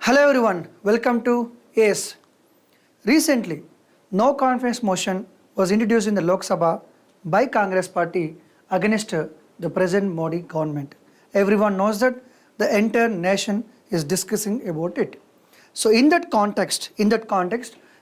Hello everyone, welcome to ACE. Recently, no confidence motion was introduced in the Lok Sabha by Congress party against the present Modi government. Everyone knows that the entire nation is discussing about it. So in that context,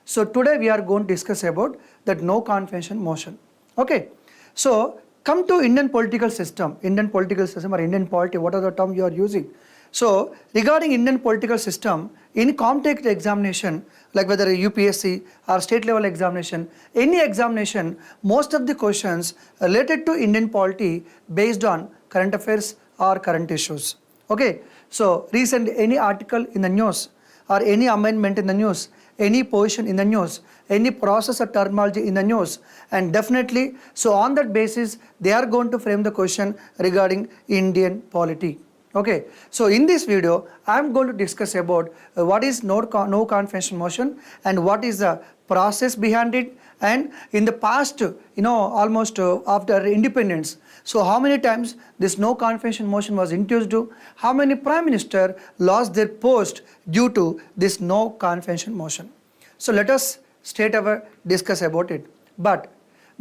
so today we are going to discuss about that no confidence motion. Okay, so come to Indian political system or Indian polity, what are the term you are using? So regarding Indian political system, in competitive examination, like whether a UPSC or state level examination, any examination, most of the questions related to Indian polity based on current affairs or current issues. Okay, so recent any article in the news or any amendment in the news, any position in the news, any process or terminology in the news, and definitely, so on that basis, they are going to frame the question regarding Indian polity. Okay, so in this video, I am going to discuss about what is no confidence motion and what is the process behind it, and in the past, almost after independence, so how many times this no confidence motion was introduced, how many prime minister lost their post due to this no confidence motion. So let us straight away discuss about it. But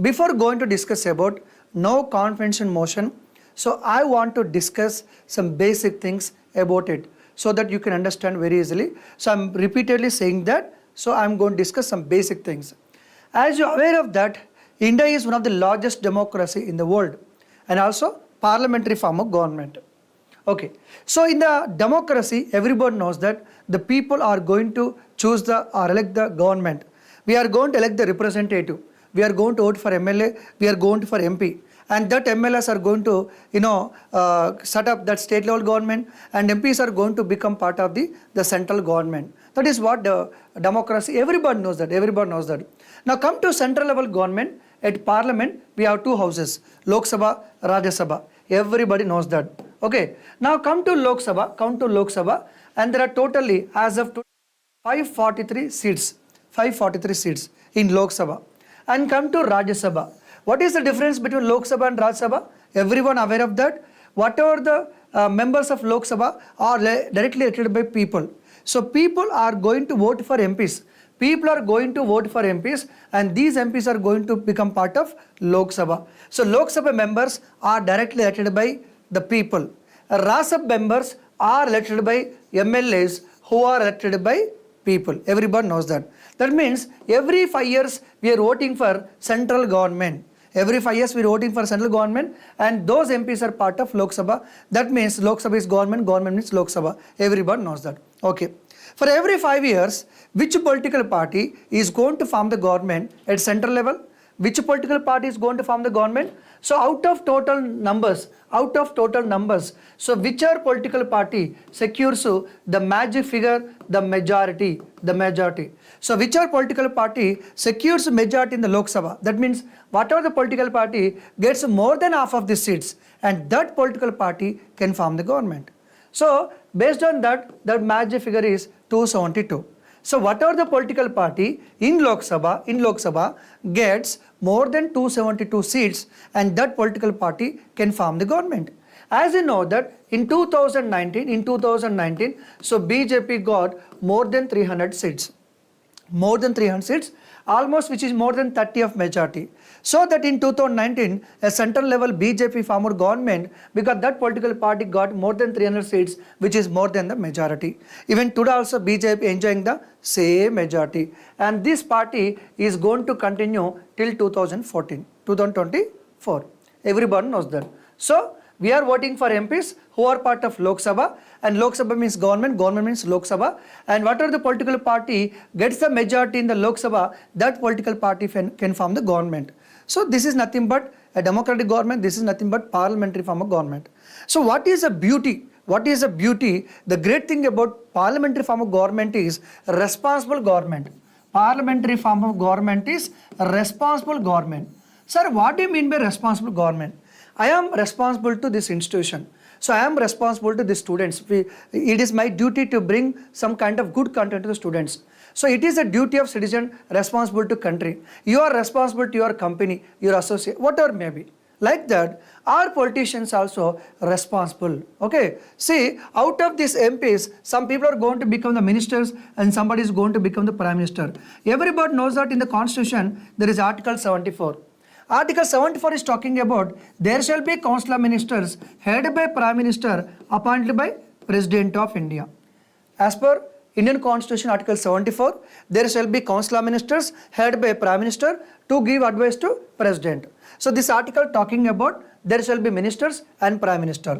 before going to discuss about no confidence motion, so I want to discuss some basic things about it so that you can understand very easily. So I'm repeatedly saying that, so I'm going to discuss some basic things. As you are aware of that, India is one of the largest democracy in the world and also parliamentary form of government. Okay, so in the democracy, everybody knows that the people are going to choose or elect the government. We are going to elect the representative. We are going to vote for MLA. We are going to for MP. And that MLAs are going to, set up that state level government, and MPs are going to become part of the central government. That is what the democracy, everybody knows that. Now come to central level government. At parliament, we have two houses, Lok Sabha, Rajya Sabha. Everybody knows that. Okay. Now come to Lok Sabha, and there are totally, as of today, 543 seats in Lok Sabha. And come to Rajya Sabha. What is the difference between Lok Sabha and Rajya Sabha? Everyone aware of that? Whatever the members of Lok Sabha are directly elected by people. So people are going to vote for MPs. And these MPs are going to become part of Lok Sabha. So Lok Sabha members are directly elected by the people. Rajya Sabha members are elected by MLAs who are elected by people. Everybody knows that. That means every 5 years we are voting for central government. Every 5 years we are voting for central government, and those MPs are part of Lok Sabha. That means Lok Sabha is government, government means Lok Sabha. Everybody knows that. Okay. For every 5 years, which political party is going to form the government at central level? Which political party is going to form the government? So out of total numbers, so whichever political party secures the magic figure, the majority. So whichever political party secures majority in the Lok Sabha, that means whatever the political party gets more than half of the seats, and that political party can form the government. So based on that, the magic figure is 272. So whatever the political party in Lok Sabha gets more than 272 seats, and that political party can form the government. As you know that in 2019, so BJP got more than 300 seats. Almost, which is more than 30 of majority. So that in 2019, a central level BJP formed government because that political party got more than 300 seats, which is more than the majority. Even today also BJP enjoying the same majority. And this party is going to continue till 2024. Everybody knows that. So we are voting for MPs who are part of Lok Sabha, and Lok Sabha means government, government means Lok Sabha, and whatever the political party gets the majority in the Lok Sabha, that political party can form the government. So this is nothing but a democratic government, this is nothing but parliamentary form of government. So what is the beauty? The great thing about parliamentary form of government is responsible government. Parliamentary form of government is responsible government. Sir, what do you mean by responsible government? I am responsible to this institution. So I am responsible to the students. It is my duty to bring some kind of good content to the students. So it is a duty of citizen responsible to country. You are responsible to your company, your associate, whatever may be. Like that, are politicians also responsible? Okay, see, out of these MPs, some people are going to become the ministers and somebody is going to become the prime minister. Everybody knows that in the constitution, there is Article 74. Article 74 is talking about there shall be council of ministers headed by prime minister appointed by president of India. As per Indian Constitution Article 74, there shall be council of ministers headed by prime minister to give advice to president. So this article talking about there shall be ministers and prime minister.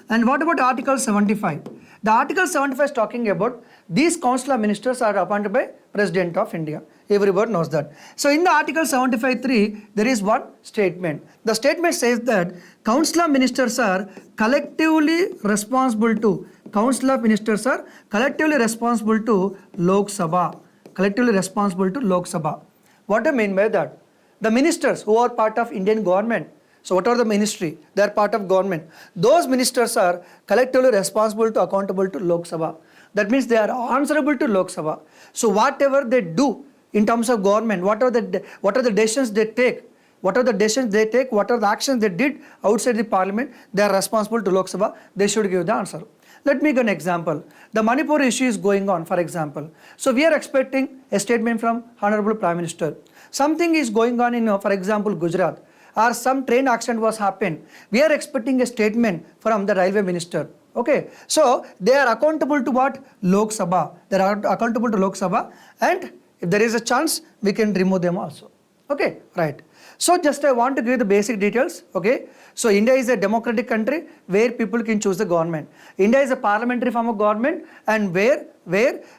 And what about Article 75? The Article 75 is talking about these council of ministers are appointed by president of India. Everybody knows that. So in the Article 75(3), there is one statement. The statement says that council of ministers are collectively responsible to Council of Ministers are collectively responsible to Lok Sabha. Collectively responsible to Lok Sabha. What do I mean by that? The ministers who are part of Indian government. So what are the ministry? They are part of government. Those ministers are collectively responsible to accountable to Lok Sabha. That means they are answerable to Lok Sabha. So whatever they do in terms of government, what are the decisions they take? What are the decisions they take? What are the actions they did outside the parliament? They are responsible to Lok Sabha. They should give the answer. Let me give an example. The Manipur issue is going on, for example. So we are expecting a statement from Honorable Prime Minister. Something is going on in, for example, Gujarat, or some train accident was happened. We are expecting a statement from the Railway Minister. Okay, so they are accountable to what? Lok Sabha. They are accountable to Lok Sabha, and if there is a chance, we can remove them also. Okay, right. So just I want to give the basic details. Okay, so India is a democratic country where people can choose the government. India is a parliamentary form of government, and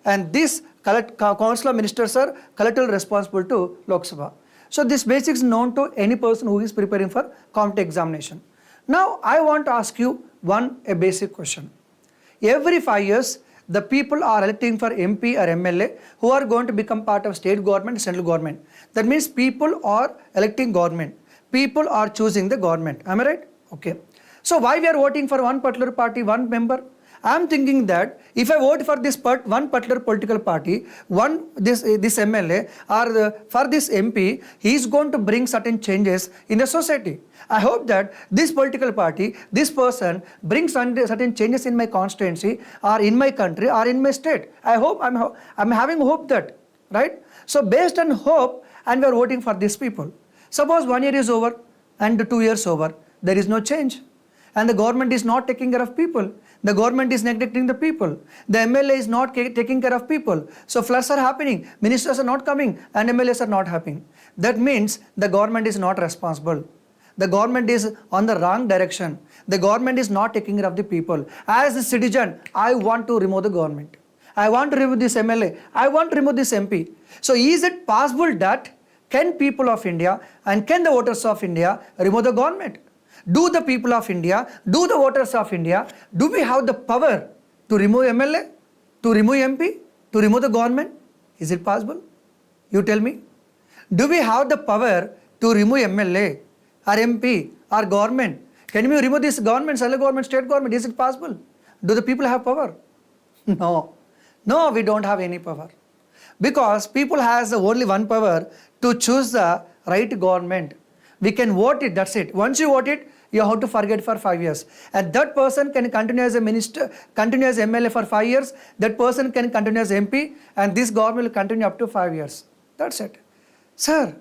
and this council of ministers are collectively responsible to Lok Sabha. So this basics is known to any person who is preparing for competitive examination. Now I want to ask you a basic question. Every 5 years, the people are electing for MP or MLA who are going to become part of state government, central government. That means people are electing government. People are choosing the government. Am I right? Okay. So why we are voting for one particular party, one member? I am thinking that if I vote for this one particular political party, this MLA or for this MP, he is going to bring certain changes in the society. I hope that this political party, this person brings certain changes in my constituency or in my country or in my state. I hope I'm having hope that, right? So based on hope, and we are voting for these people. Suppose 1 year is over and 2 years over, there is no change. And the government is not taking care of people. The government is neglecting the people. The MLA is not taking care of people. So floods are happening, ministers are not coming, and MLAs are not happening. That means the government is not responsible. The government is on the wrong direction. The government is not taking care of the people. As a citizen, I want to remove the government. I want to remove this MLA. I want to remove this MP. So is it possible that can people of India and can the voters of India remove the government? Do the people of India, do the voters of India, do we have the power to remove MLA, to remove MP, to remove the government? Is it possible? You tell me. Do we have the power to remove MLA or MP or government? Can we remove this government, central government, state government? Is it possible? Do the people have power? No. No, we don't have any power. Because people has only one power to choose the right government. We can vote it, that's it. Once you vote it, you have to forget for 5 years. And that person can continue as a minister, continue as MLA for 5 years. That person can continue as MP, and this government will continue up to 5 years. That's it. Sir,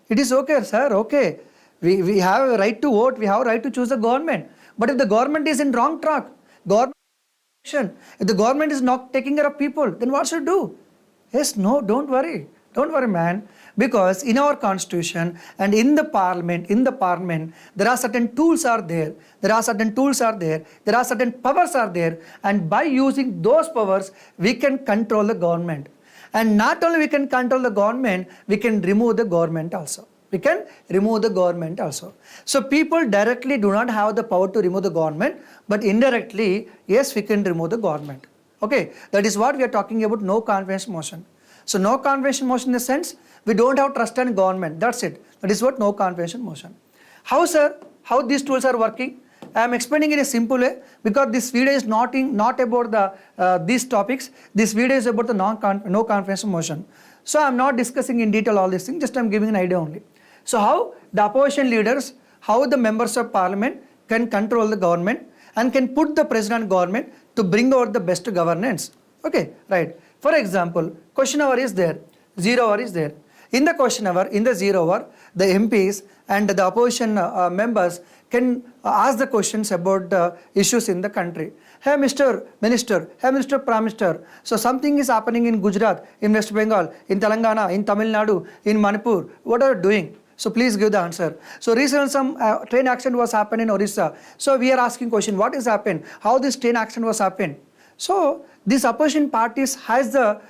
it is okay, sir, okay. We have a right to vote, we have a right to choose the government. But if the government is in wrong track, if the government is not taking care of people, then what should do? Yes, no, don't worry. Don't worry, man. Because in our constitution and in the parliament, there are certain tools are there. There are certain powers are there. And by using those powers, we can control the government. And not only we can control the government, we can remove the government also. So people directly do not have the power to remove the government, but indirectly, yes, we can remove the government. Okay, that is what we are talking about, no confidence motion. So no confidence motion in the sense, we don't have trust in government. That's it. That is what no confidence motion. How, sir? How these tools are working? I am explaining in a simple way because this video is not about these topics. This video is about the no confidence motion. So I am not discussing in detail all these things. Just I am giving an idea only. So how the opposition leaders how the members of parliament can control the government and can put the president government to bring out the best governance. Okay, right. For example, question hour is there, 0 hour is there. In the question hour, in the 0 hour, the MPs and the opposition members can ask the questions about the issues in the country. Hey Mr. Minister, hey Mr. Prime Minister, so something is happening in Gujarat, in West Bengal, in Telangana, in Tamil Nadu, in Manipur. What are you doing? So please give the answer. So recently some train accident was happened in Orissa. So we are asking question, what has happened? How this train accident was happened? So these opposition parties has the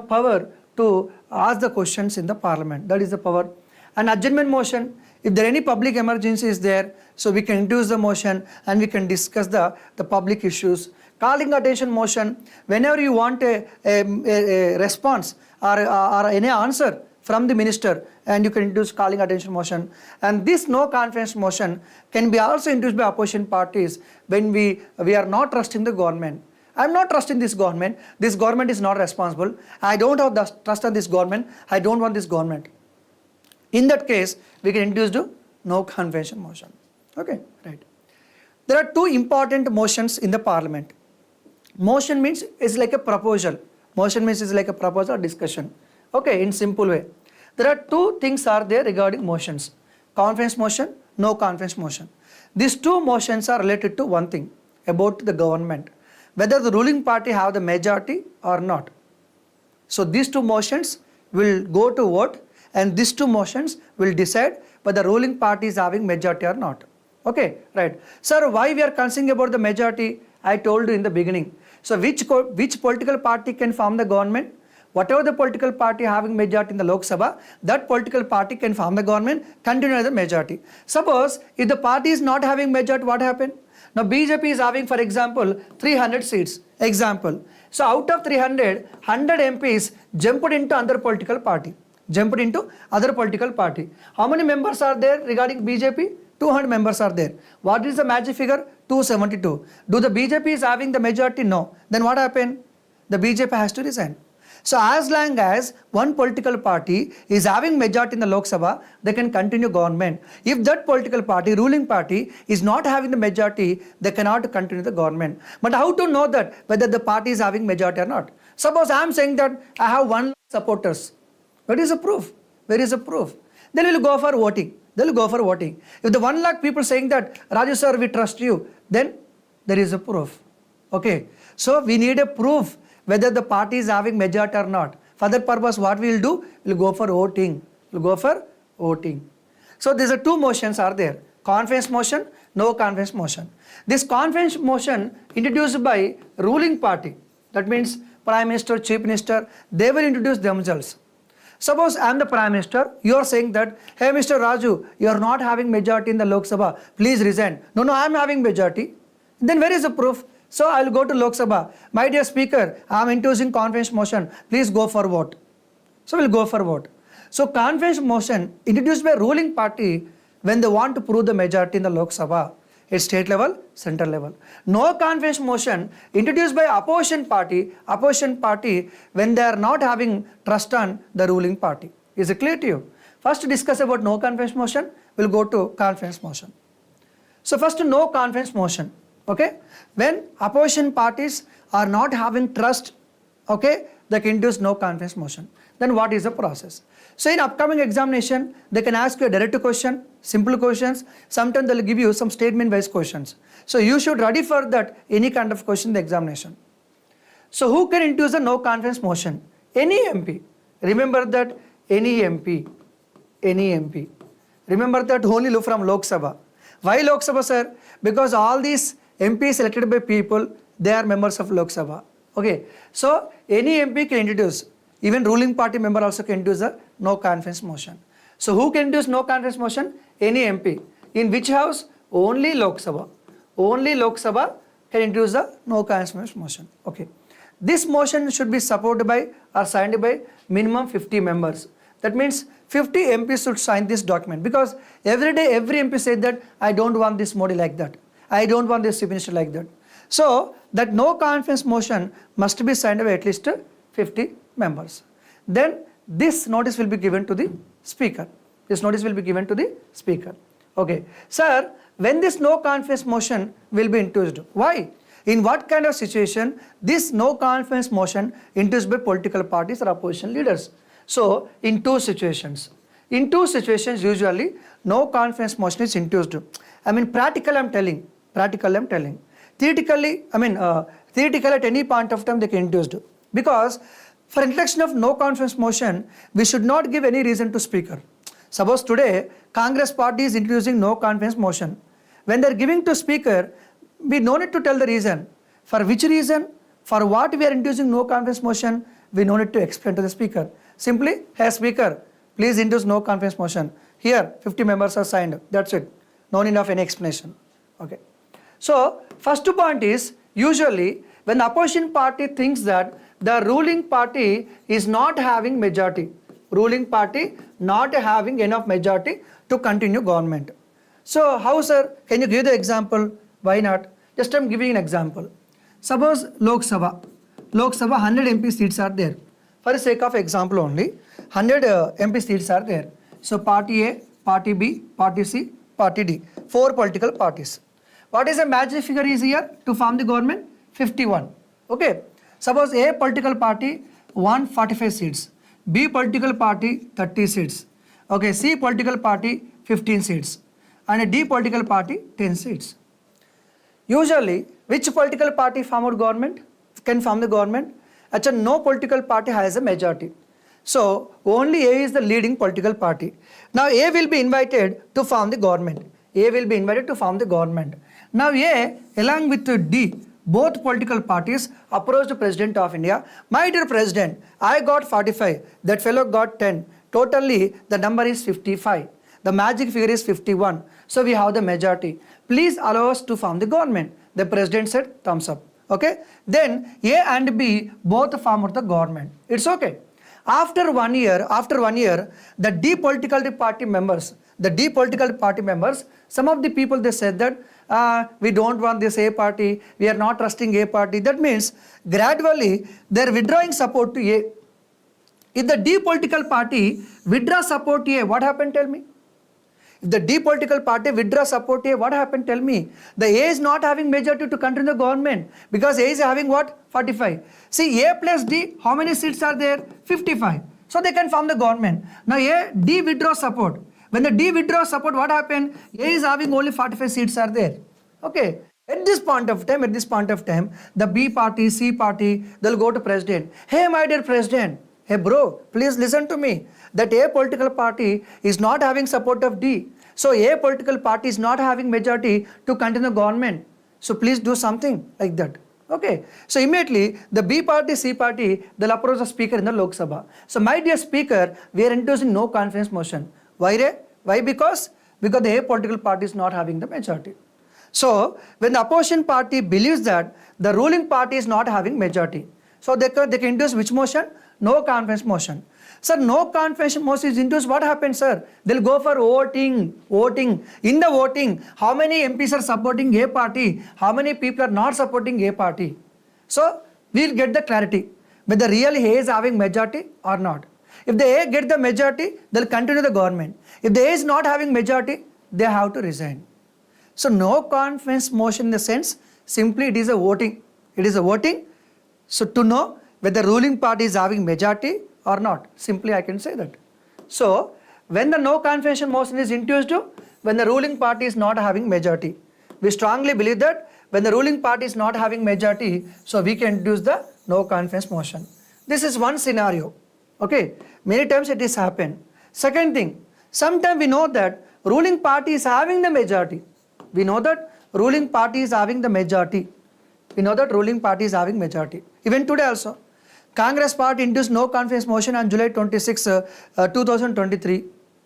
power to ask the questions in the parliament. That is the power. An adjournment motion, if there any public emergency is there, so we can introduce the motion and we can discuss the public issues. Calling attention motion, whenever you want a response or any answer from the minister, and you can introduce calling attention motion. And this no confidence motion can be also introduced by opposition parties when we are not trusting the government. I am not trusting this government is not responsible, I don't have the trust on this government, I don't want this government. In that case, we can introduce the no confidence motion. Okay, right. There are two important motions in the parliament. Motion means it's like a proposal. Motion means it's like a proposal or discussion. Okay, in simple way. There are two things are there regarding motions. Confidence motion, no confidence motion. These two motions are related to one thing about the government, whether the ruling party have the majority or not. So these two motions will go to vote and these two motions will decide whether the ruling party is having majority or not. Okay, right. Sir, why we are concerned about the majority? I told you in the beginning. So which political party can form the government? Whatever the political party having majority in the Lok Sabha, that political party can form the government, continue as the majority. Suppose if the party is not having majority, what happened? Now BJP is having, for example, 300 seats. Example. So out of 300, 100 MPs jumped into other political party. How many members are there regarding BJP? 200 members are there. What is the magic figure? 272. Do the BJP is having the majority? No. Then what happened? The BJP has to resign. So as long as one political party is having majority in the Lok Sabha, they can continue government. If that political party, ruling party, is not having the majority, they cannot continue the government. But how to know that whether the party is having majority or not? Suppose I am saying that I have 1 lakh supporters. What is the proof? Where is the proof? Then we will go for voting. If the 1 lakh people saying that, Raju sir, we trust you, then there is a proof. Okay. So we need a proof whether the party is having majority or not. For that purpose, what we will do? We will go for voting. So these are two motions are there. Confidence motion, no confidence motion. This confidence motion introduced by ruling party. That means Prime Minister, Chief Minister, they will introduce themselves. Suppose I am the Prime Minister, you are saying that, hey Mr. Raju, you are not having majority in the Lok Sabha, please resign. No, I am having majority. Then where is the proof? So I will go to Lok Sabha. My dear Speaker, I am introducing confidence motion. Please go for vote. So we will go for vote. So confidence motion introduced by ruling party when they want to prove the majority in the Lok Sabha at state level, central level. No confidence motion introduced by opposition party when they are not having trust on the ruling party. Is it clear to you? First to discuss about no confidence motion, we will go to confidence motion. So first no confidence motion. Okay, when opposition parties are not having trust, okay, they can introduce no confidence motion. Then what is the process? So in upcoming examination, they can ask you a direct question, simple questions. Sometimes they will give you some statement-based questions. So you should ready for that any kind of question in the examination. So who can introduce a no confidence motion? Any MP. Remember that any MP. Remember that only look from Lok Sabha. Why Lok Sabha, sir? Because all these MPs elected by people, they are members of Lok Sabha. Okay, so any MP can introduce, even ruling party member also can introduce a no confidence motion. So who can introduce no confidence motion? Any MP. In which house? Only Lok Sabha. Only Lok Sabha can introduce a no confidence motion. Okay, this motion should be supported by or signed by minimum 50 members. That means 50 MPs should sign this document, because every day every MP said that I don't want this Modi like that. I don't want this Chief Minister like that. So that no confidence motion must be signed by at least 50 members. Then this notice will be given to the Speaker. Okay, sir, when this no confidence motion will be introduced? Why? In what kind of situation this no confidence motion introduced by political parties or opposition leaders? So, in two situations. In two situations, usually no confidence motion is introduced. I mean, practical I'm telling. Theoretically, theoretically at any point of time they can introduce. Because for introduction of no confidence motion, we should not give any reason to speaker. Suppose today Congress party is introducing no confidence motion. When they are giving to speaker, we no need to tell the reason. For which reason? For what we are introducing no confidence motion, we no need to explain to the speaker. Simply, hey speaker, please introduce no confidence motion. Here 50 members are signed. That's it. No need of any explanation. Okay. So first point is, usually when the opposition party thinks that the ruling party is not having majority, ruling party not having enough majority to continue government. So how, sir? Can you give the example? Why not? Just I'm giving an example. Suppose Lok Sabha 100 MP seats are there. For the sake of example only, 100 MP seats are there. So party A, party B, party C, party D, 4 political parties. What is the magic figure is here to form the government? 51. Okay. Suppose A political party won 45 seats, B political party 30 seats, okay, C political party 15 seats, and D political party 10 seats. Usually, which political party can form the government? Actually, no political party has a majority. So, only A is the leading political party. Now, A will be invited to form the government. Now, A along with D, both political parties approached the President of India. My dear President, I got 45, that fellow got 10. Totally, the number is 55. The magic figure is 51. So, we have the majority. Please allow us to form the government. The President said, thumbs up. Okay. Then, A and B both formed the government. It's okay. After one year, the D political party members, some of the people they said that we don't want this A party, we are not trusting A party. That means gradually they are withdrawing support to A. If the D political party withdraw support to A, what happened? Tell me. If the D political party withdraw support to A, what happened? Tell me. The A is not having majority to continue the government because A is having what? 45. See, A plus D, how many seats are there? 55. So they can form the government. Now D withdraw support. When the D withdraws support, what happened? A is having only 45 seats are there. Okay. At this point of time, the B party, C party, they'll go to President. Hey, my dear President. Hey, bro, please listen to me. That A political party is not having support of D. So A political party is not having majority to continue the government. So please do something like that. Okay. So immediately the B party, C party, they'll approach the speaker in the Lok Sabha. So my dear speaker, we are introducing no confidence motion. Why? Because the A political party is not having the majority. So when the opposition party believes that the ruling party is not having majority, so they can introduce which motion? No confidence motion. Sir, no confidence motion is introduced. What happens, sir? They'll go for voting. In the voting, how many MPs are supporting A party? How many people are not supporting A party? So we'll get the clarity whether really A is having majority or not. If the A get the majority, they'll continue the government. If the A is not having majority, they have to resign. So no confidence motion in the sense, simply it is a voting. So to know whether the ruling party is having majority or not, simply I can say that. So when the no confidence motion is introduced, when the ruling party is not having majority, we strongly believe that when the ruling party is not having majority, so we can introduce the no confidence motion. This is one scenario. Okay, many times it has happened. Second thing, sometimes we know that ruling party is having the majority. Even today also, Congress party introduced no confidence motion on July 26, 2023.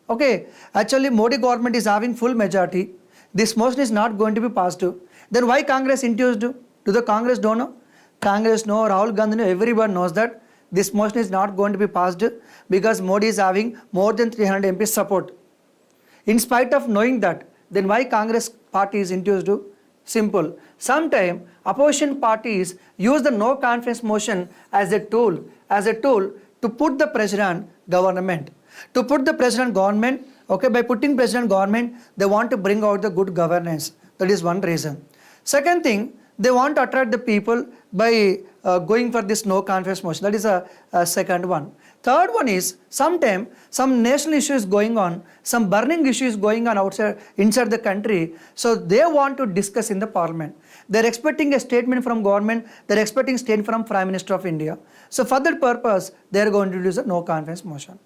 Okay, actually Modi government is having full majority. This motion is not going to be passed. Then why Congress introduced? Do the Congress don't know? Congress know, Rahul Gandhi know, everyone knows that this motion is not going to be passed because Modi is having more than 300 MP support. In spite of knowing that, then why Congress party is introduced? Simple. Sometimes opposition parties use the no confidence motion as a tool to put the pressure on government. Okay, by putting president government, they want to bring out the good governance. That is one reason. Second thing, they want to attract the people by going for this no confidence motion. That is a second one. Third one is sometime some national issue is going on, some burning issue is going on inside the country. So they want to discuss in the parliament. They are expecting a statement from government. They are expecting statement from Prime Minister of India. So for that purpose, they are going to introduce a no confidence motion.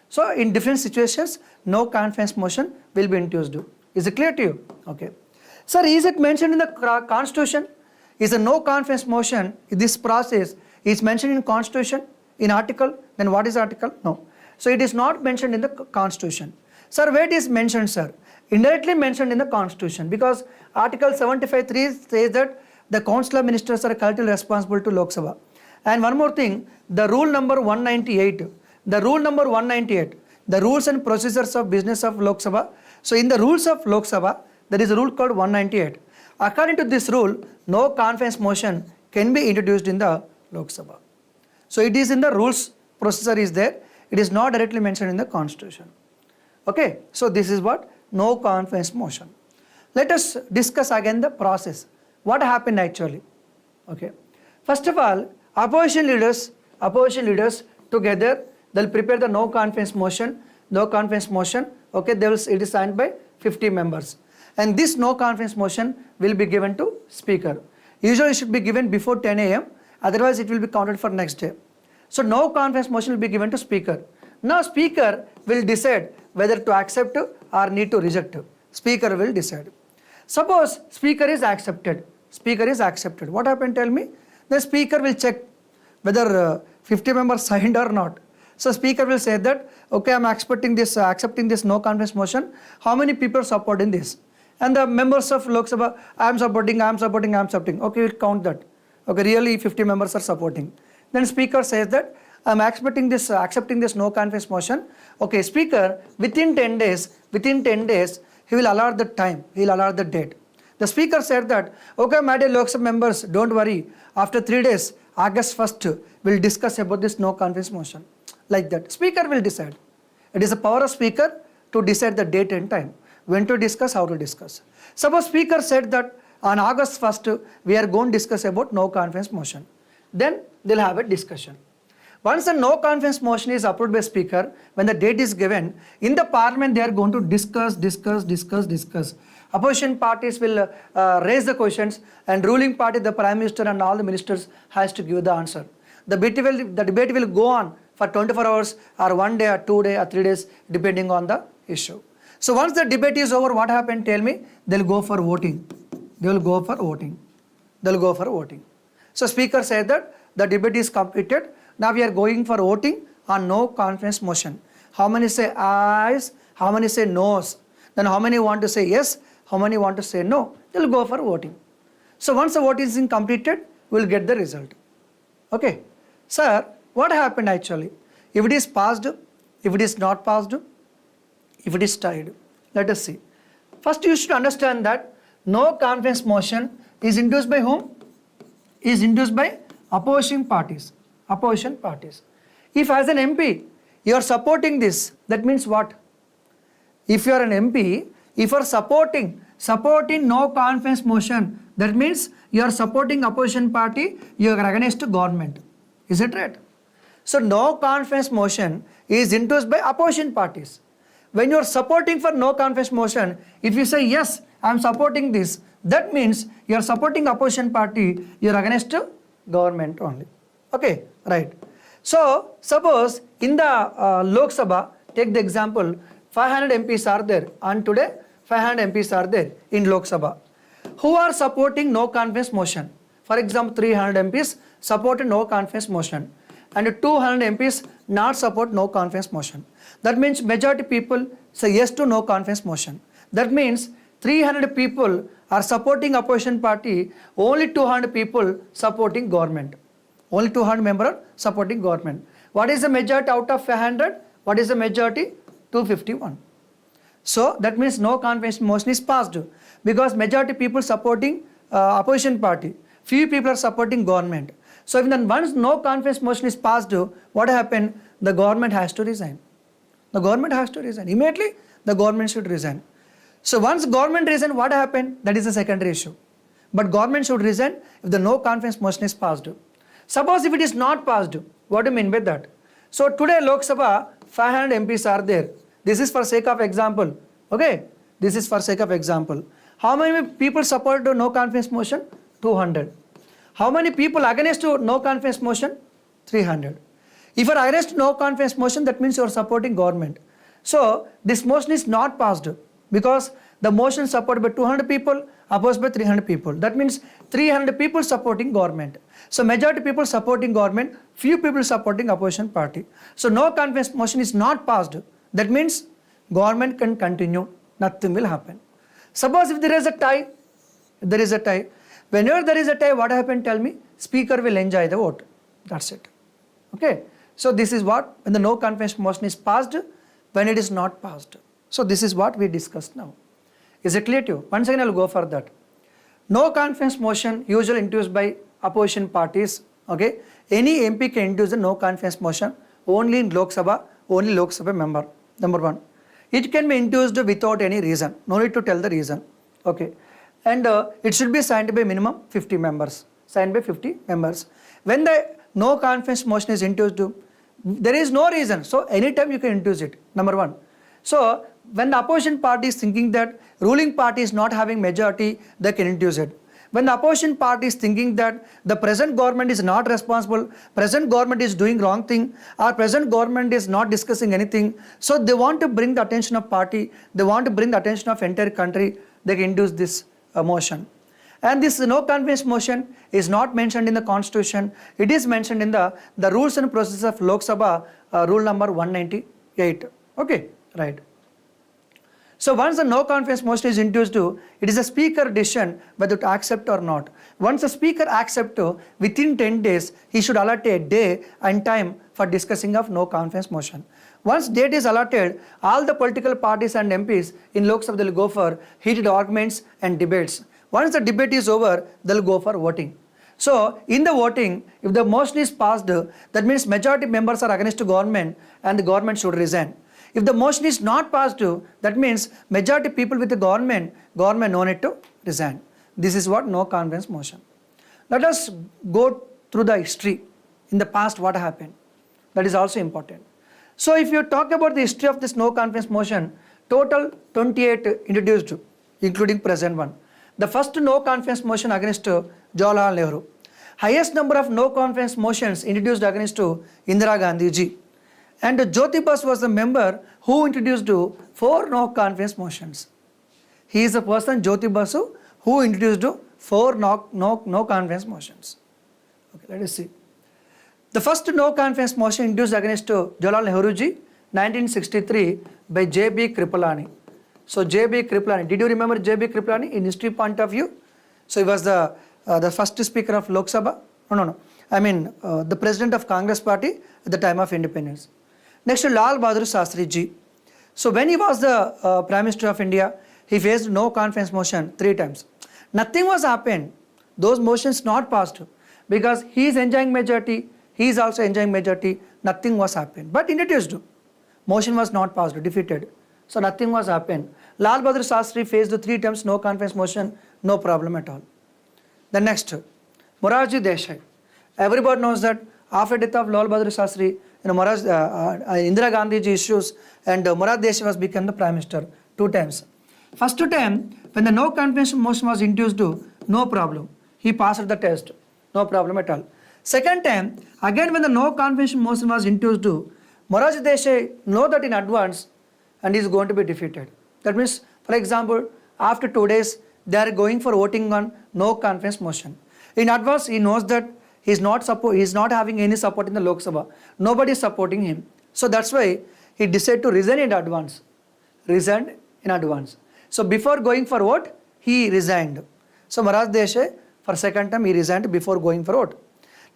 So in different situations, no confidence motion will be introduced. Is it clear to you? Okay. Sir, is it mentioned in the constitution? Is a no confidence motion, this process is mentioned in constitution, in article? Then what is article? No. So it is not mentioned in the constitution. Sir, where it is mentioned, sir? Indirectly mentioned in the constitution, because article 75(3) says that the council of ministers are collectively responsible to Lok Sabha. And one more thing, the rule number 198, the rules and procedures of business of Lok Sabha. So in the rules of Lok Sabha, there is a rule called 198. According to this rule, no confidence motion can be introduced in the Lok Sabha. So it is in the rules, procedure is there. It is not directly mentioned in the constitution. Okay, so this is what no confidence motion. Let us discuss again the process. What happened actually? Okay, first of all, opposition leaders together, they'll prepare the no confidence motion. Okay, it is signed by 50 members. And this no confidence motion will be given to speaker. Usually it should be given before 10 a.m. Otherwise it will be counted for next day. So no confidence motion will be given to speaker. Now speaker will decide whether to accept or need to reject. Speaker will decide. Suppose speaker is accepted. What happened, tell me? The speaker will check whether 50 members signed or not. So speaker will say that, okay, I am accepting this no confidence motion. How many people are supporting this? And the members of Lok Sabha, I am supporting. Okay, we'll count that. Okay, really 50 members are supporting. Then speaker says that I am accepting this no confidence motion. Okay, speaker, within 10 days, he will allot the time, he will allot the date. The speaker said that, okay, my dear Lok Sabha members, don't worry. After 3 days, August 1st, we'll discuss about this no confidence motion. Like that, speaker will decide. It is a power of speaker to decide the date and time, when to discuss, how to discuss. Suppose speaker said that on August 1st, we are going to discuss about no confidence motion. Then they'll have a discussion. Once the no confidence motion is approved by speaker, when the date is given, in the parliament they are going to discuss. Opposition parties will raise the questions, and ruling party, the Prime Minister and all the ministers has to give the answer. The debate will go on for 24 hours or 1 day or 2 days or 3 days depending on the issue. So once the debate is over, what happened, tell me? They'll go for voting. So speaker said that the debate is completed. Now we are going for voting on no confidence motion. How many say ayes? How many say noes? Then how many want to say yes? How many want to say no? They'll go for voting. So once the vote is completed, we'll get the result. Okay. Sir, what happened actually? If it is passed, if it is not passed, if it is tied. Let us see. First you should understand that no confidence motion is induced by whom? Is induced by opposition parties. If as an MP, you are supporting this, that means what? If you are an MP, if you are supporting no confidence motion, that means you are supporting opposition party, you are against government. Is it right? So no confidence motion is introduced by opposition parties. When you are supporting for no confidence motion, if you say yes, I am supporting this, that means you are supporting opposition party, you are against government only. Okay, right. So suppose in the Lok Sabha, take the example, 500 MPs are there, and today 500 MPs are there in Lok Sabha who are supporting no confidence motion. For example, 300 MPs supported no confidence motion and 200 MPs not support no confidence motion. That means majority people say yes to no confidence motion. That means 300 people are supporting opposition party, only 200 people supporting government. Only 200 members are supporting government. What is the majority out of 500? What is the majority? 251. So that means no confidence motion is passed because majority people supporting opposition party, few people are supporting government. So if then once no confidence motion is passed, what happened? The government has to resign. Immediately the government should resign. So once government resign, what happened? That is a secondary issue. But government should resign if the no confidence motion is passed. Suppose if it is not passed, what do you mean by that? So today Lok Sabha 500 MPs are there. This is for sake of example. Okay, this is for sake of example. How many people support the no confidence motion? 200. How many people against no confidence motion? 300. If you are against no confidence motion, that means you are supporting government. So this motion is not passed because the motion supported by 200 people, opposed by 300 people. That means 300 people supporting government. So majority people supporting government, few people supporting opposition party. So no confidence motion is not passed. That means government can continue. Nothing will happen. Suppose if there is a tie, whenever there is a tie, what happened? Tell me. Speaker will enjoy the vote. That's it. Okay. So this is what, when the no confidence motion is passed, when it is not passed. So this is what we discussed now. Is it clear to you? Once again I will go for that. No confidence motion usually introduced by opposition parties. Okay. Any MP can introduce a no confidence motion only in Lok Sabha, only Lok Sabha member. Number one. It can be introduced without any reason. No need to tell the reason. Okay. And it should be signed by minimum 50 members. Signed by 50 members. When the no confidence motion is introduced, there is no reason. So anytime you can introduce it. Number one. So when the opposition party is thinking that ruling party is not having majority, they can introduce it. When the opposition party is thinking that the present government is not responsible, present government is doing wrong thing, or present government is not discussing anything, so they want to bring the attention of party, they want to bring the attention of entire country, they can introduce this motion. And this no confidence motion is not mentioned in the constitution, it is mentioned in the rules and procedures of Lok Sabha, rule number 198. Okay, right. So once the no confidence motion is introduced, it is a speaker decision whether to accept or not. Once the speaker accepts, within 10 days, he should allot a day and time for discussing of no confidence motion. Once date is allotted, all the political parties and MPs in Lok Sabha will go for heated arguments and debates. Once the debate is over, they will go for voting. So in the voting, if the motion is passed, that means majority members are against the government and the government should resign. If the motion is not passed, that means majority people with the government no need to resign. This is what no confidence motion. Let us go through the history. In the past, what happened? That is also important. So if you talk about the history of this no confidence motion, total 28 introduced, including present one. The first no confidence motion against Jawaharlal Nehru. Highest number of no confidence motions introduced against Indira Gandhi ji. And Jyoti Basu was the member who introduced 4 no confidence motions. He is the person, Jyoti Basu, who introduced 4 no confidence motions. Okay, let us see. The first no confidence motion introduced against Jawaharlal Nehru ji, 1963, by J.B. Kripalani. So J.B. Kripalani, did you remember J.B. Kripalani in history point of view? So he was the first speaker of Lok Sabha. No. I mean the president of Congress party at the time of independence. Next, Lal Bahadur Shastri ji. So when he was the Prime Minister of India, he faced no confidence motion 3 times. Nothing was happened. Those motions not passed because he is enjoying majority, he is also enjoying majority. Nothing was happened. But introduced, motion was not passed, defeated. So nothing was happened. Lal Bahadur Shastri faced 3 times no confidence motion, no problem at all. The next, Morarji Desai. Everybody knows that after death of Lal Bahadur Shastri, Indira Gandhi ji issues and Morarji Desai was become the Prime Minister 2 times. First time, when the no confidence motion was introduced, no problem. He passed the test, no problem at all. Second time, again when the no confidence motion was introduced, Morarji Desai know that in advance and is going to be defeated. That means, for example, after 2 days, they are going for voting on no confidence motion. In advance, he knows that he is not having any support in the Lok Sabha. Nobody is supporting him. So that's why he decided to resign in advance. Resigned in advance. So before going for vote, he resigned. So Morarji Desai, for second time, he resigned before going for vote.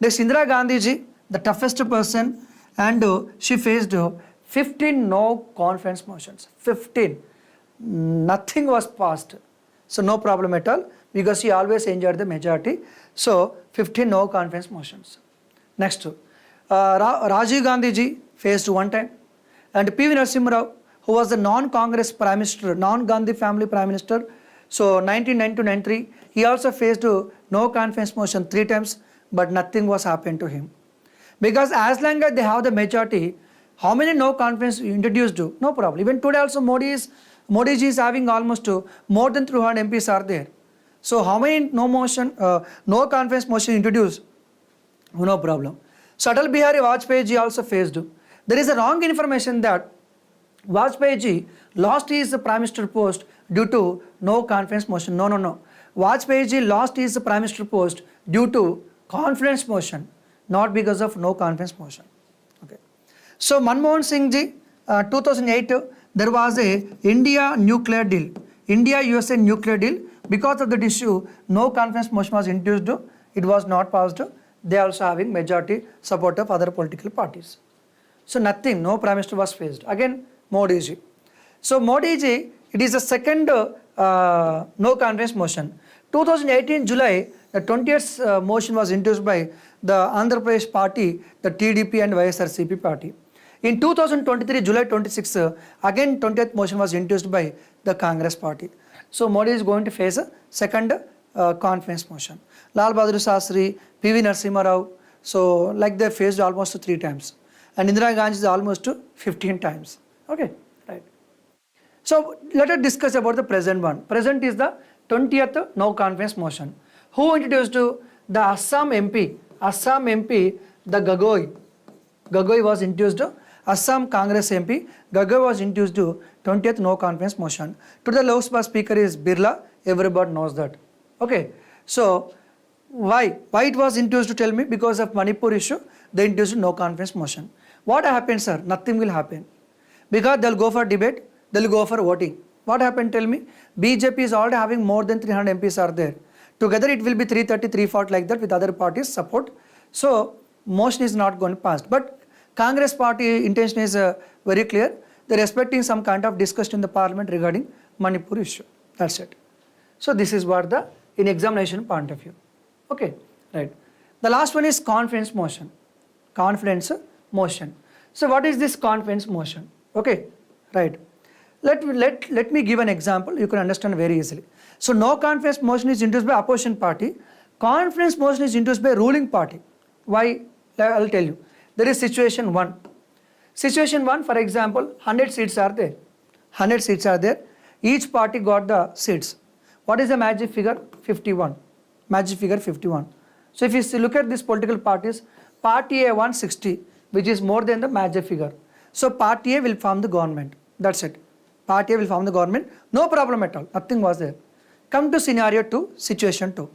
Next, Indira Gandhi ji, the toughest person, and she faced 15 no confidence motions. 15. Nothing was passed. So no problem at all because she always enjoyed the majority. So 15 no confidence motions. Next, Rajiv Gandhi ji faced 1 time, and P.V. Narasimha Rao, who was the non-Congress Prime Minister, non-Gandhi family Prime Minister. So 1990 to 93, he also faced no confidence motion 3 times, but nothing was happened to him. Because as long as they have the majority, how many no confidence introduced? No problem. Even today also Modi ji is having almost more than 300 MPs are there. So how many no confidence motion introduced? No problem. So Atal Bihari Vajpayee ji also faced. There is a wrong information that Vajpayee ji lost his Prime Minister post due to no confidence motion. No. Vajpayee ji lost his Prime Minister post due to confidence motion, not because of no confidence motion. Okay. So Manmohan Singh ji, 2008, there was a India nuclear deal, India-USA nuclear deal. Because of that issue, no confidence motion was introduced. It was not passed. They are also having majority support of other political parties. So nothing, no Prime Minister was faced. Again, Modi ji. So Modi ji, it is the second no confidence motion. 2018 July, the 20th motion was introduced by the Andhra Pradesh party, the TDP and YSRCP party. In 2023 July 26, again 20th motion was introduced by the Congress party. So Modi is going to face a second confidence motion. Lal Bahadur Shastri, PV Narasimha Rao, so like they faced almost 3 times. And Indira Gandhi is almost 15 times. Okay, right. So let us discuss about the present one. Present is the 20th no confidence motion. Who introduced the Assam MP? Assam MP, the Gagoi. Gagoi was introduced. Assam Congress MP, Gagoi was introduced to 20th no confidence motion. Today the Lok Sabha Speaker is Birla. Everybody knows that. Okay. So why it was introduced, to tell me? Because of Manipur issue, they introduced no confidence motion. What happened, sir? Nothing will happen. Because they'll go for debate, they'll go for voting. What happened, tell me? BJP is already having more than 300 MPs are there. Together it will be 330, 340 like that with other parties support. So motion is not going to pass. But Congress party intention is very clear. They are expecting some kind of discussion in the parliament regarding Manipur issue. That's it. So this is what the in examination point of view. Okay, right. The last one is confidence motion. Confidence motion. So what is this confidence motion? Okay, right. Let me give an example. You can understand very easily. So no confidence motion is introduced by opposition party. Confidence motion is introduced by ruling party. Why? I will tell you. There is situation 1. Situation 1, for example, 100 seats are there. 100 seats are there. Each party got the seats. What is the magic figure? 51. Magic figure 51. So if you look at these political parties, party A 160, which is more than the magic figure. So party A will form the government. That's it. Party A will form the government. No problem at all. Nothing was there. Come to scenario 2, situation 2.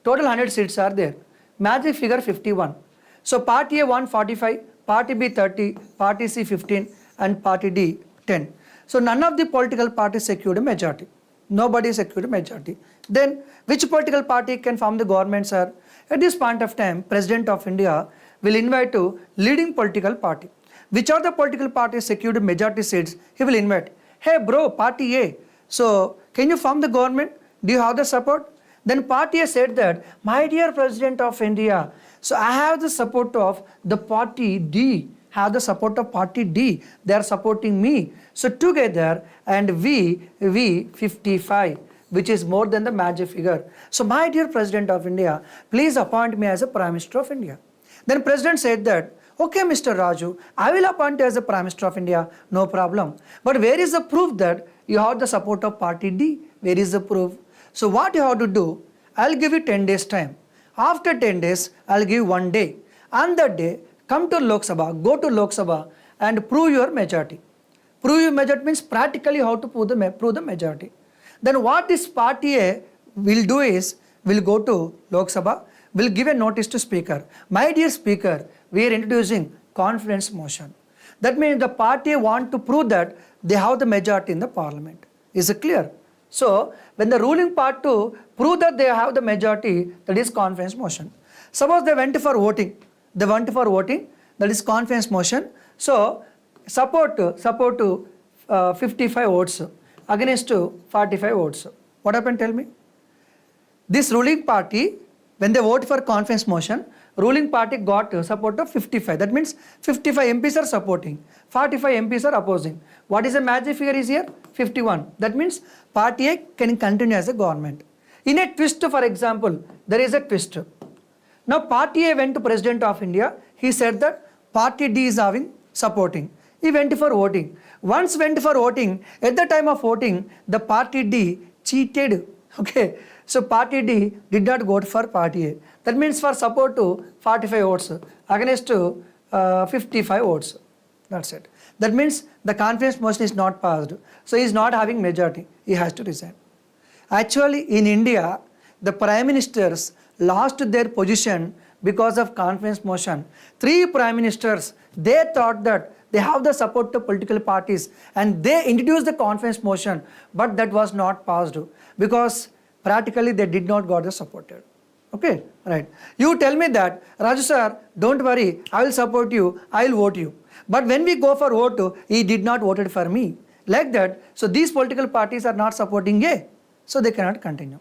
Total 100 seats are there. Magic figure 51. So party A 145, party B 30, party C 15 and party D 10. So none of the political parties secured a majority. Nobody secured a majority. Then which political party can form the government, sir? At this point of time, President of India will invite to leading political party. Which are the political parties secured majority seats? He will invite. Hey bro, party A, so can you form the government? Do you have the support? Then party A said that, my dear President of India, so I have the support of the party D, have the support of party D. They are supporting me. So together and we 55, which is more than the magic figure. So my dear President of India, please appoint me as a Prime Minister of India. Then President said that, okay, Mr. Raju, I will appoint you as a Prime Minister of India, no problem. But where is the proof that you have the support of party D? Where is the proof? So what you have to do, I'll give you 10 days time. After 10 days, I'll give you 1 day. On that day, come to Lok Sabha, go to Lok Sabha and prove your majority. Prove your majority means practically how to prove the majority. Then what this party A will do is, will go to Lok Sabha, will give a notice to Speaker. My dear Speaker, we are introducing confidence motion. That means the party want to prove that they have the majority in the parliament. Is it clear? So when the ruling part to prove that they have the majority, that is confidence motion. Suppose they went for voting. They went for voting, that is confidence motion. So support to 55 votes against 45 votes. What happened, tell me? This ruling party When they vote for confidence motion, ruling party got support of 55. That means 55 MPs are supporting, 45 MPs are opposing. What is the magic figure is here? 51. That means party A can continue as a government. In a twist, for example, there is a twist. Now party A went to President of India. He said that party D is having supporting. He went for voting. Once went for voting, at the time of voting, the party D cheated. Okay. So party D did not vote for party A. That means for support to 45 votes against to 55 votes. That's it. That means the confidence motion is not passed. So he is not having majority. He has to resign. Actually, in India, the prime ministers lost their position because of confidence motion. 3 prime ministers, they thought that they have the support to political parties and they introduced the confidence motion, but that was not passed because practically they did not got the supported. Okay, right. You tell me that, Raju sir, don't worry, I will support you, I will vote you. But when we go for vote, he did not voted for me. Like that, so these political parties are not supporting A, so they cannot continue.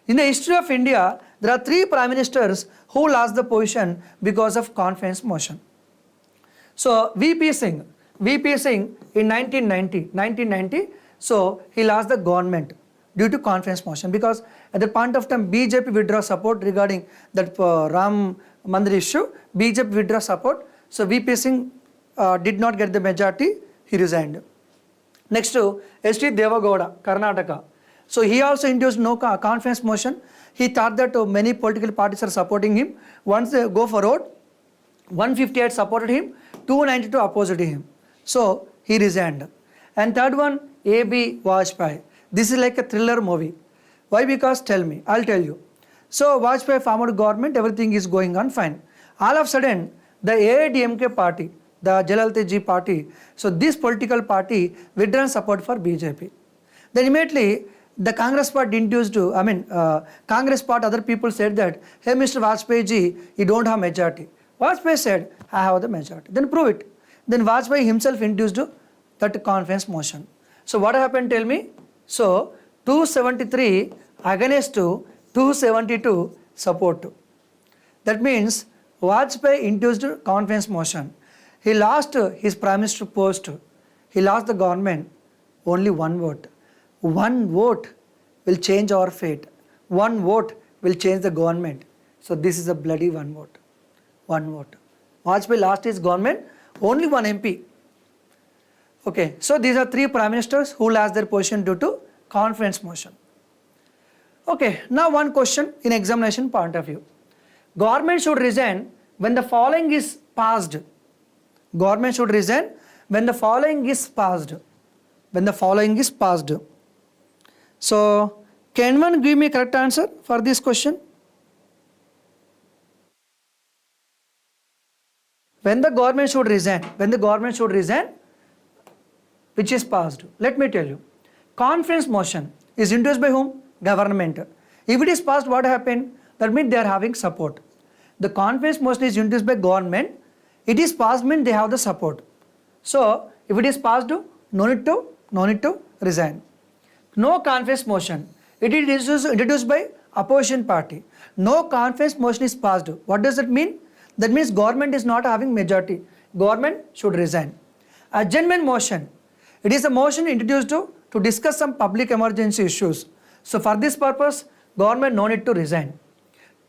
In the history of India, there are 3 prime ministers who lost the position because of confidence motion. So VP Singh in 1990, so he lost the government due to confidence motion because at the point of time BJP withdraw support regarding that Ram Mandir issue, BJP withdraw support, so VP Singh did not get the majority, he resigned. Next to S.T. Devagowda, Karnataka. So he also induced no confidence motion. He thought that many political parties are supporting him. Once they go for vote, 158 supported him, 292 opposed him. So he resigned. And third one, A.B. Vajpayee. This is like a thriller movie. Why? Because tell me, I'll tell you. So Vajpayee formed government, everything is going on fine. All of a sudden, the AIDMK party, the Jalalate Ji party, so this political party withdrawn support for BJP. Then immediately, the Congress party induced, Congress party, other people said that, hey Mr. Vajpayee ji, you don't have majority. Vajpayee said, I have the majority. Then prove it. Then Vajpayee himself induced that confidence motion. So what happened, tell me? So 273 against 272 support. That means Vajpayee induced confidence motion. He lost his prime minister post. He lost the government. Only one vote. One vote will change our fate. One vote will change the government. So this is a bloody one vote. One vote. Vajpayee lost his government. Only one MP. Okay. So these are 3 prime ministers who lost their position due to confidence motion. Okay. Now one question in examination point of view. Government should resign when the following is passed. Government should resign when the following is passed. When the following is passed. So, can one give me a correct answer for this question? When the government should resign, which is passed? Let me tell you. Confidence motion is introduced by whom? Government. If it is passed, what happened? That means they are having support. The confidence motion is introduced by government. It is passed means they have the support. So, if it is passed, no need to resign. No confidence motion. It is introduced by opposition party. No confidence motion is passed. What does that mean? That means government is not having majority. Government should resign. Adjournment motion. It is a motion introduced to discuss some public emergency issues. So for this purpose, government no need to resign.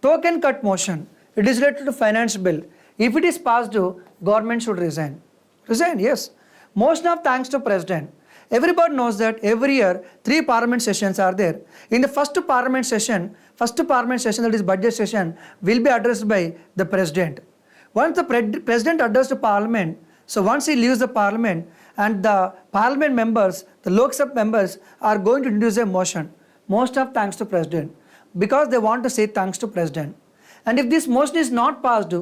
Token cut motion. It is related to finance bill. If it is passed, government should resign. Resign, yes. Motion of thanks to president. Everybody knows that every year 3 parliament sessions are there. In the first parliament session that is budget session will be addressed by the president. Once the president addressed the parliament, so once he leaves the parliament and the parliament members, the Lok Sabha members are going to introduce a motion of thanks to president because they want to say thanks to president. And if this motion is not passed,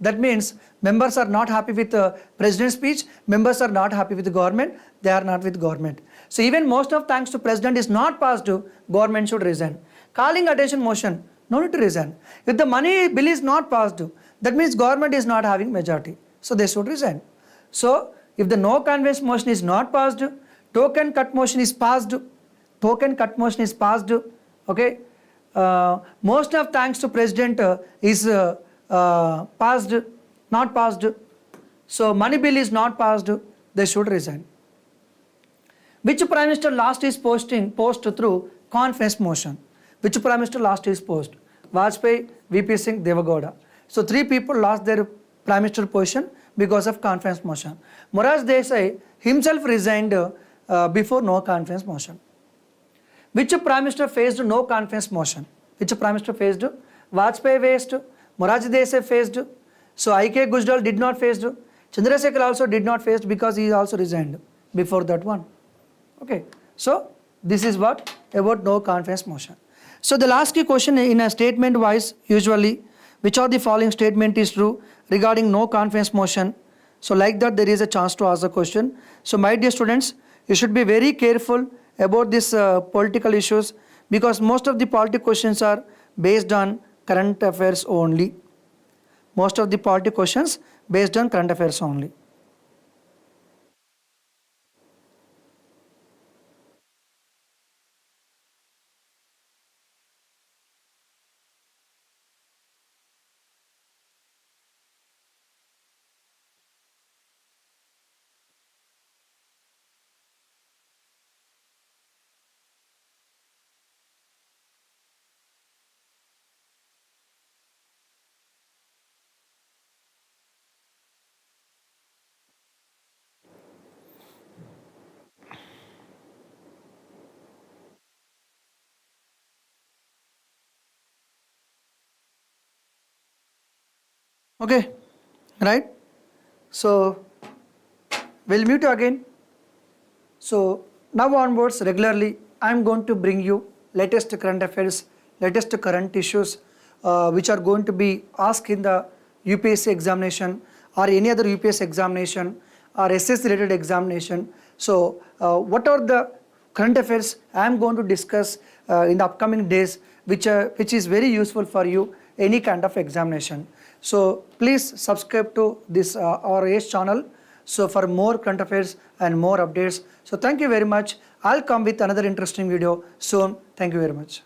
that means members are not happy with the president's speech, members are not happy with the government, they are not with government. So even most of thanks to president is not passed, government should resign. Calling attention motion, no need to resign. If the money bill is not passed, that means government is not having majority, so they should resign. So if the no confidence motion is not passed, token cut motion is passed, okay, Most of thanks to President is passed, not passed. So money bill is not passed, they should resign. Which Prime Minister lost his post through confidence motion? Which Prime Minister lost his post? Vajpayee, VP Singh, Devagowda. So 3 people lost their Prime Minister position because of confidence motion. Morarji Desai himself resigned before no confidence motion. Which Prime Minister faced no confidence motion? Which Prime Minister faced? Vajpayee faced, Morarji Desai faced. So I.K. Gujral did not face. Chandrasekhar also did not face because he also resigned before that one. Okay, so this is what about no confidence motion. So the last key question in a statement wise, usually which of the following statement is true regarding no confidence motion. So like that there is a chance to ask the question. So my dear students, you should be very careful about this political issues, because most of the political questions are based on current affairs only. Most of the political questions based on current affairs only. Okay, right? So we'll meet you again. So now onwards regularly I am going to bring you latest current affairs, latest current issues which are going to be asked in the UPSC examination or any other UPSC examination or SS related examination. So what are the current affairs I am going to discuss in the upcoming days, which is very useful for you any kind of examination. So please subscribe to this our ACE channel, so for more current affairs and more updates. So thank you very much. I'll come with another interesting video soon. Thank you very much.